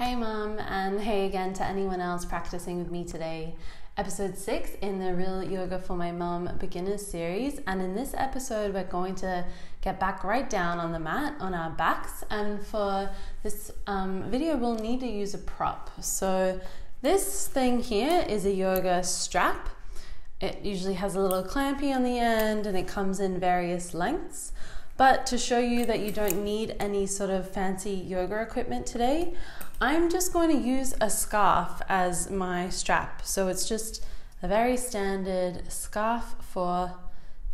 Hey mum, and hey again to anyone else practicing with me today. Episode 6 in the Real Yoga for My Mum Beginners series, and in this episode we're going to get back right down on the mat on our backs, and for this video we'll need to use a prop. So this thing here is a yoga strap. It usually has a little clampy on the end and it comes in various lengths. But to show you that you don't need any sort of fancy yoga equipment today, I'm just going to use a scarf as my strap. So it's just a very standard scarf for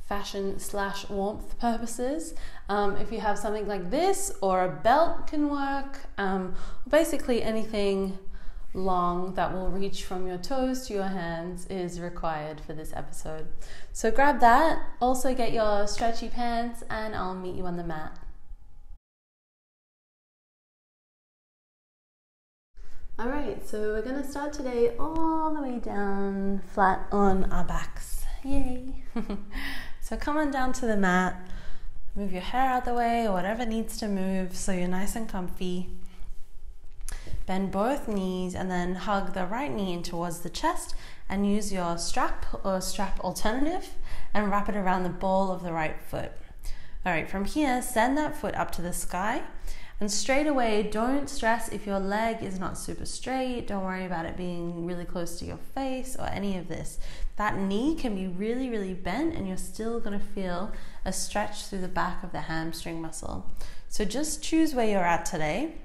fashion/warmth purposes. If you have something like this or a belt can work, basically anything long that will reach from your toes to your hands is required for this episode. So grab that, also get your stretchy pants, and I'll meet you on the mat. Alright, so we're going to start today all the way down flat on our backs. Yay! So come on down to the mat, move your hair out the way or whatever needs to move so you're nice and comfy. Bend both knees and then hug the right knee in towards the chest and use your strap or strap alternative and wrap it around the ball of the right foot. Alright, from here, send that foot up to the sky. And straight away, don't stress if your leg is not super straight. Don't worry about it being really close to your face or any of this. That knee can be really, really bent and you're still going to feel a stretch through the back of the hamstring muscle. So just choose where you're at today.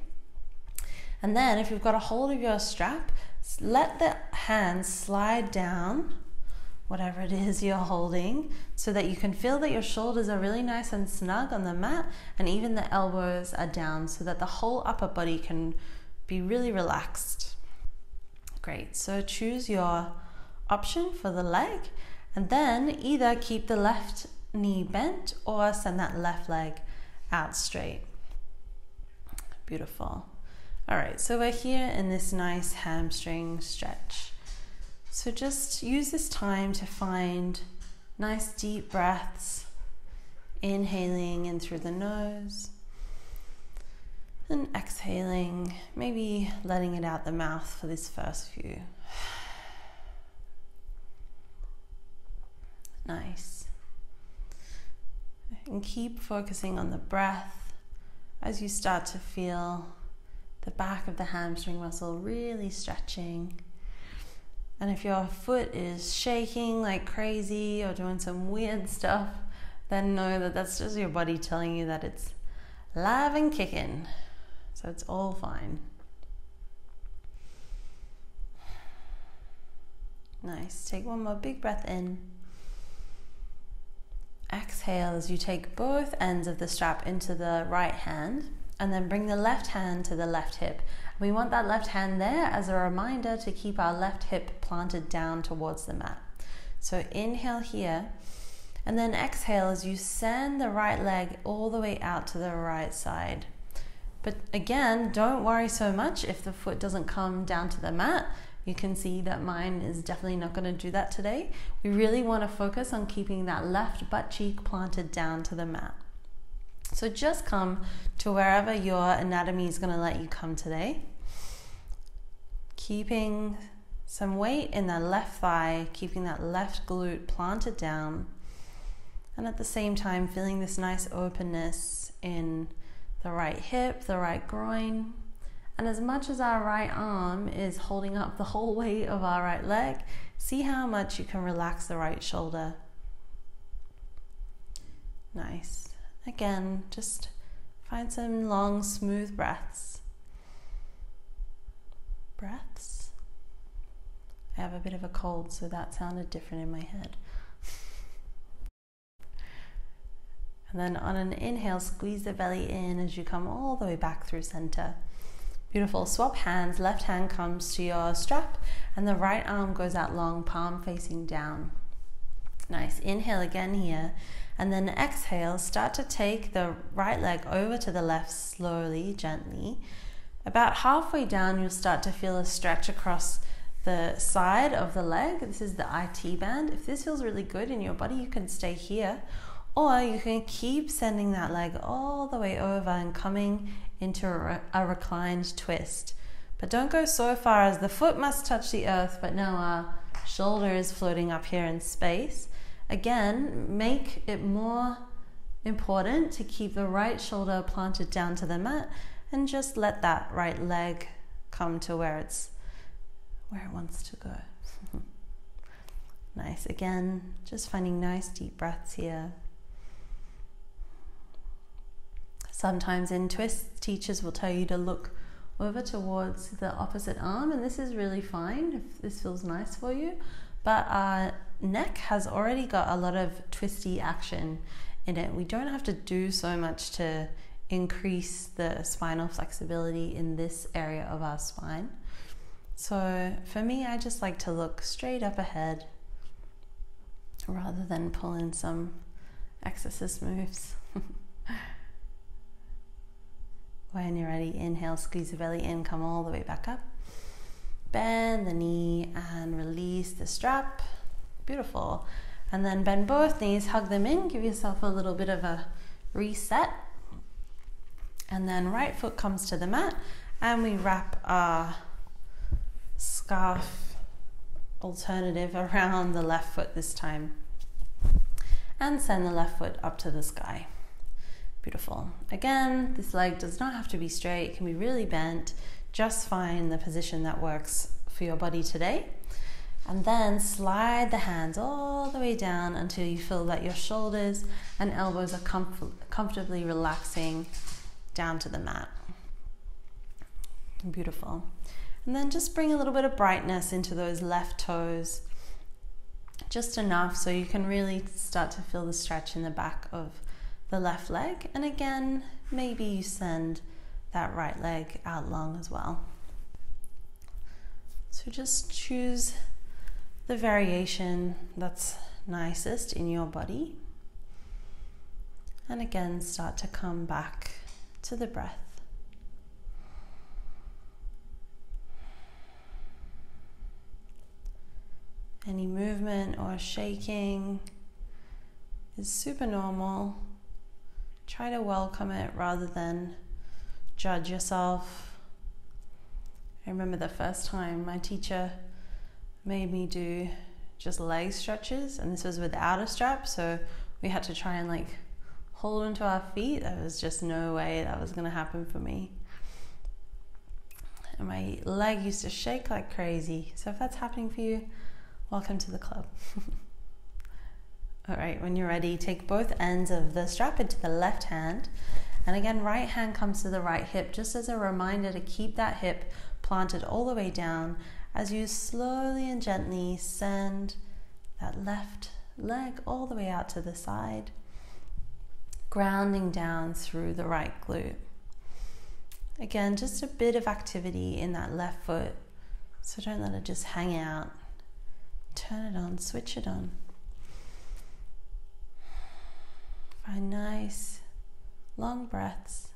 And then if you've got a hold of your strap, let the hands slide down, whatever it is you're holding, so that you can feel that your shoulders are really nice and snug on the mat, and even the elbows are down so that the whole upper body can be really relaxed. Great, so choose your option for the leg, and then either keep the left knee bent or send that left leg out straight. Beautiful. All right, so we're here in this nice hamstring stretch. So just use this time to find nice deep breaths, inhaling in through the nose and exhaling, maybe letting it out the mouth for this first few. Nice. And keep focusing on the breath as you start to feel the back of the hamstring muscle really stretching. And if your foot is shaking like crazy or doing some weird stuff, then know that that's just your body telling you that it's live and kicking. So it's all fine. Nice. Take one more big breath in. Exhale as you take both ends of the strap into the right hand, and then bring the left hand to the left hip. We want that left hand there as a reminder to keep our left hip planted down towards the mat. So inhale here, and then exhale as you send the right leg all the way out to the right side. But again, don't worry so much if the foot doesn't come down to the mat. You can see that mine is definitely not going to do that today. We really want to focus on keeping that left butt cheek planted down to the mat. So just come to wherever your anatomy is going to let you come today. Keeping some weight in that left thigh, keeping that left glute planted down, and at the same time feeling this nice openness in the right hip, the right groin. And as much as our right arm is holding up the whole weight of our right leg, see how much you can relax the right shoulder. Nice. Again, just find some long, smooth breaths. Breaths. I have a bit of a cold, so that sounded different in my head. And then on an inhale, squeeze the belly in as you come all the way back through center. Beautiful. Swap hands. Left hand comes to your strap and the right arm goes out long, palm facing down. Nice. Inhale again here. And then exhale, start to take the right leg over to the left slowly, gently. About halfway down, you'll start to feel a stretch across the side of the leg. This is the IT band. If this feels really good in your body, you can stay here. Or you can keep sending that leg all the way over and coming into a reclined twist. But don't go so far as the foot must touch the earth, but now our shoulder is floating up here in space. Again, make it more important to keep the right shoulder planted down to the mat and just let that right leg come to where it wants to go. Nice. Again, just finding nice deep breaths here. Sometimes in twists, teachers will tell you to look over towards the opposite arm, and this is really fine if this feels nice for you. But our neck has already got a lot of twisty action in it. We don't have to do so much to increase the spinal flexibility in this area of our spine. So for me, I just like to look straight up ahead rather than pull in some exercise moves. When you're ready, inhale, squeeze the belly in, come all the way back up. Bend the knee and release the strap. Beautiful. And then bend both knees, hug them in, give yourself a little bit of a reset. And then right foot comes to the mat and we wrap our scarf alternative around the left foot this time. And send the left foot up to the sky. Beautiful. Again, this leg does not have to be straight, it can be really bent. Just find the position that works for your body today. And then slide the hands all the way down until you feel that your shoulders and elbows are comfortably relaxing down to the mat. Beautiful. And then just bring a little bit of brightness into those left toes. Just enough so you can really start to feel the stretch in the back of the left leg. And again, maybe you send that right leg out long as well. So just choose the variation that's nicest in your body. And again, start to come back to the breath. Any movement or shaking is super normal. Try to welcome it rather than judge yourself. I remember the first time my teacher made me do just leg stretches, and this was without a strap, so we had to try and like hold onto our feet. There was just no way that was going to happen for me. And my leg used to shake like crazy. So if that's happening for you, welcome to the club. All right, when you're ready, take both ends of the strap into the left hand. And again, right hand comes to the right hip, just as a reminder to keep that hip planted all the way down as you slowly and gently send that left leg all the way out to the side, grounding down through the right glute. Again, just a bit of activity in that left foot, so don't let it just hang out. Turn it on, switch it on. Find nice, long breaths.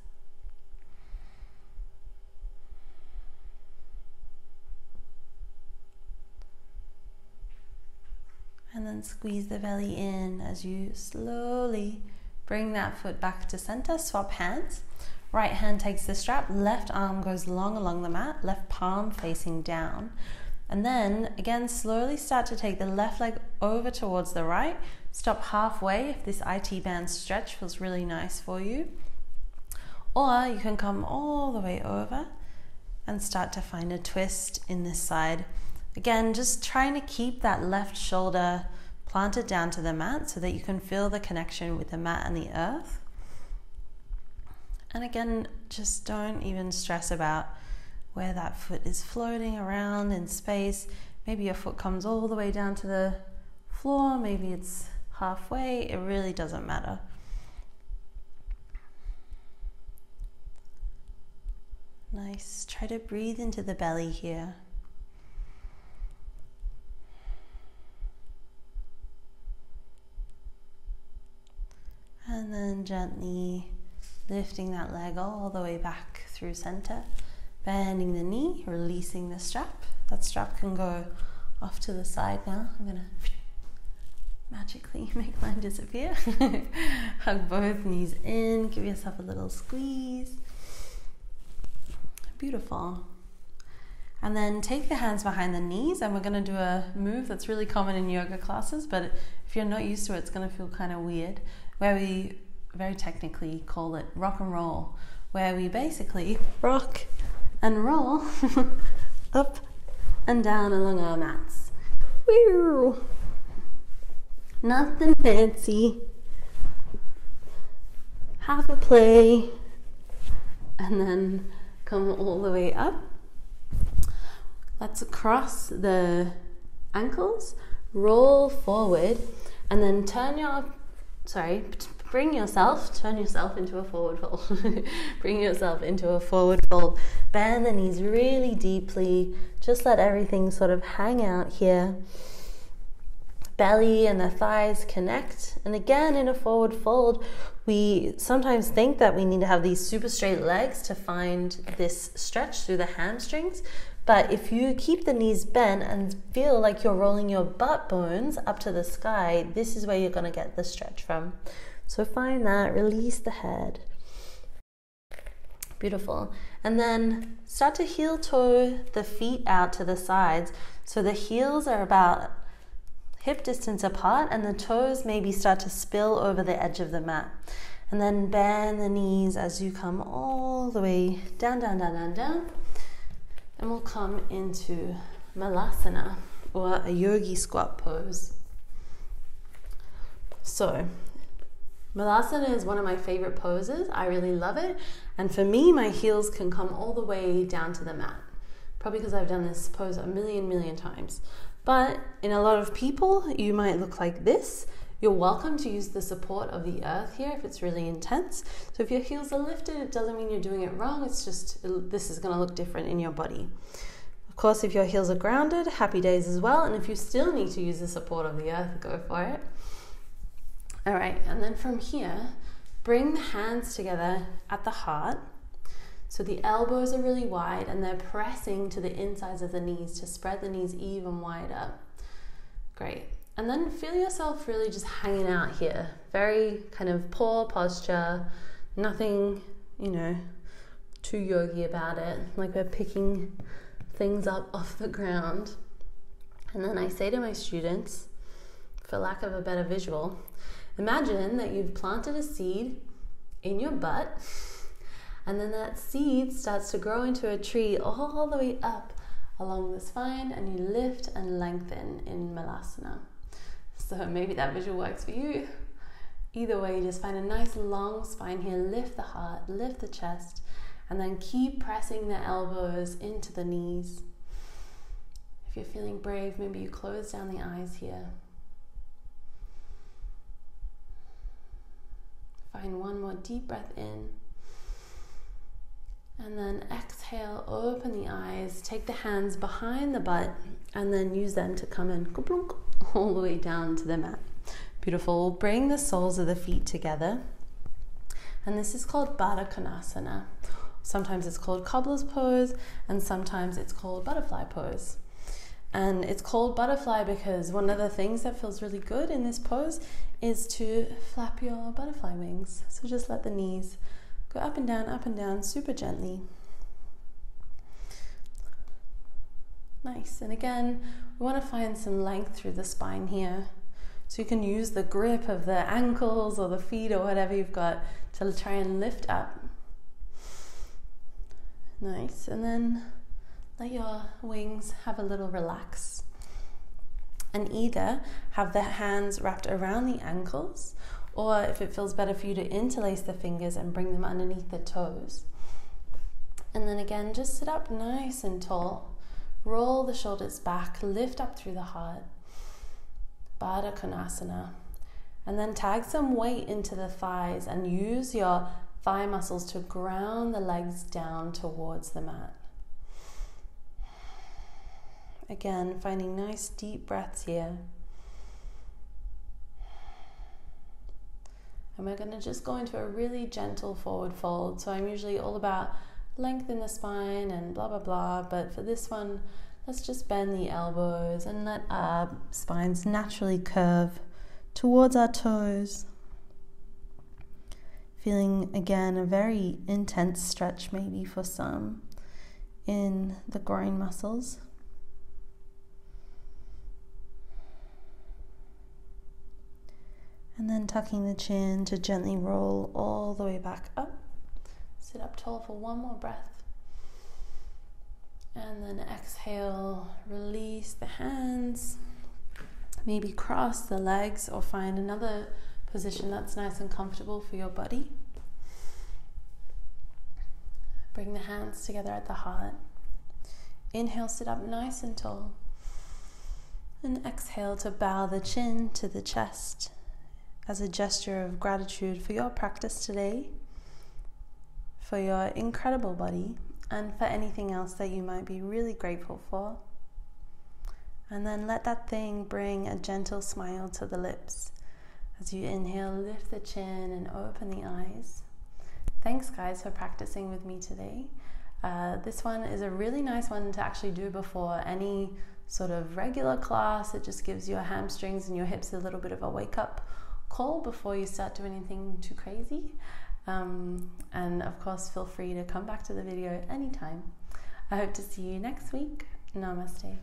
And then squeeze the belly in as you slowly bring that foot back to center. Swap hands. Right hand takes the strap, left arm goes long along the mat, left palm facing down. And then again, slowly start to take the left leg over towards the right. Stop halfway if this IT band stretch feels really nice for you. Or you can come all the way over and start to find a twist in this side. Again, just trying to keep that left shoulder planted down to the mat so that you can feel the connection with the mat and the earth. And again, just don't even stress about where that foot is floating around in space. Maybe your foot comes all the way down to the floor, maybe it's halfway, it really doesn't matter. Nice, try to breathe into the belly here. And then gently lifting that leg all the way back through center. Bending the knee, releasing the strap. That strap can go off to the side now. I'm gonna magically make mine disappear. Hug both knees in, give yourself a little squeeze. Beautiful. And then take the hands behind the knees, and we're going to do a move that's really common in yoga classes, but if you're not used to it, it's going to feel kind of weird, where we very technically call it rock and roll, where we basically rock and roll up and down along our mats. Woo! Nothing fancy. Have a play, and then come all the way up. Let's cross the ankles, roll forward, and then turn yourself into a forward fold. Bring yourself into a forward fold. Bend the knees really deeply. Just let everything sort of hang out here. Belly and the thighs connect. And again, in a forward fold, we sometimes think that we need to have these super straight legs to find this stretch through the hamstrings. But if you keep the knees bent and feel like you're rolling your butt bones up to the sky, this is where you're going to get the stretch from. So find that, release the head. Beautiful. And then start to heel toe the feet out to the sides. So the heels are about hip distance apart, and the toes maybe start to spill over the edge of the mat. And then bend the knees as you come all the way down, down, down, down, down. And we'll come into Malasana, or a yogi squat pose. So, Malasana is one of my favorite poses. I really love it. And for me, my heels can come all the way down to the mat. Probably because I've done this pose a million times. But in a lot of people, you might look like this. You're welcome to use the support of the earth here if it's really intense. So if your heels are lifted, it doesn't mean you're doing it wrong. It's just, this is going to look different in your body. Of course, if your heels are grounded, happy days as well. And if you still need to use the support of the earth, go for it. All right, and then from here, bring the hands together at the heart. So the elbows are really wide and they're pressing to the insides of the knees to spread the knees even wider. Great. And then feel yourself really just hanging out here. Very kind of paw posture, nothing, too yogi about it. Like we're picking things up off the ground. And then I say to my students, for lack of a better visual, imagine that you've planted a seed in your butt, and then that seed starts to grow into a tree all the way up along the spine, and you lift and lengthen in Malasana. So maybe that visual works for you. Either way, just find a nice long spine here. Lift the heart, lift the chest, and then keep pressing the elbows into the knees. If you're feeling brave, maybe you close down the eyes here. Find one more deep breath in. And then exhale, open the eyes, take the hands behind the butt, and then use them to come in all the way down to the mat. Beautiful. Bring the soles of the feet together. And this is called Baddha Konasana. Sometimes it's called cobbler's pose, and sometimes it's called butterfly pose. And it's called butterfly because one of the things that feels really good in this pose is to flap your butterfly wings. So just let the knees go up and down, super gently. Nice. And again, we want to find some length through the spine here. So you can use the grip of the ankles or the feet or whatever you've got to try and lift up. Nice. And then let your wings have a little relax. And either have the hands wrapped around the ankles, or if it feels better for you to interlace the fingers and bring them underneath the toes. And then again, just sit up nice and tall. Roll the shoulders back, lift up through the heart. Baddha Konasana. And then tag some weight into the thighs and use your thigh muscles to ground the legs down towards the mat. Again, finding nice deep breaths here. And we're going to just go into a really gentle forward fold. So I'm usually all about length in the spine and blah, blah, blah. But for this one, let's just bend the elbows and let our spines naturally curve towards our toes. Feeling, again, a very intense stretch maybe for some in the groin muscles. And then tucking the chin to gently roll all the way back up. Sit up tall for one more breath. And then exhale, release the hands. Maybe cross the legs or find another position that's nice and comfortable for your body. Bring the hands together at the heart. Inhale, sit up nice and tall. And exhale to bow the chin to the chest as a gesture of gratitude for your practice today, for your incredible body, and for anything else that you might be really grateful for. And then let that thing bring a gentle smile to the lips. As you inhale, lift the chin and open the eyes. Thanks guys for practicing with me today. This one is a really nice one to actually do before any sort of regular class. It just gives your hamstrings and your hips a little bit of a wake-up call before you start doing anything too crazy. And of course, feel free to come back to the video anytime. I hope to see you next week. Namaste.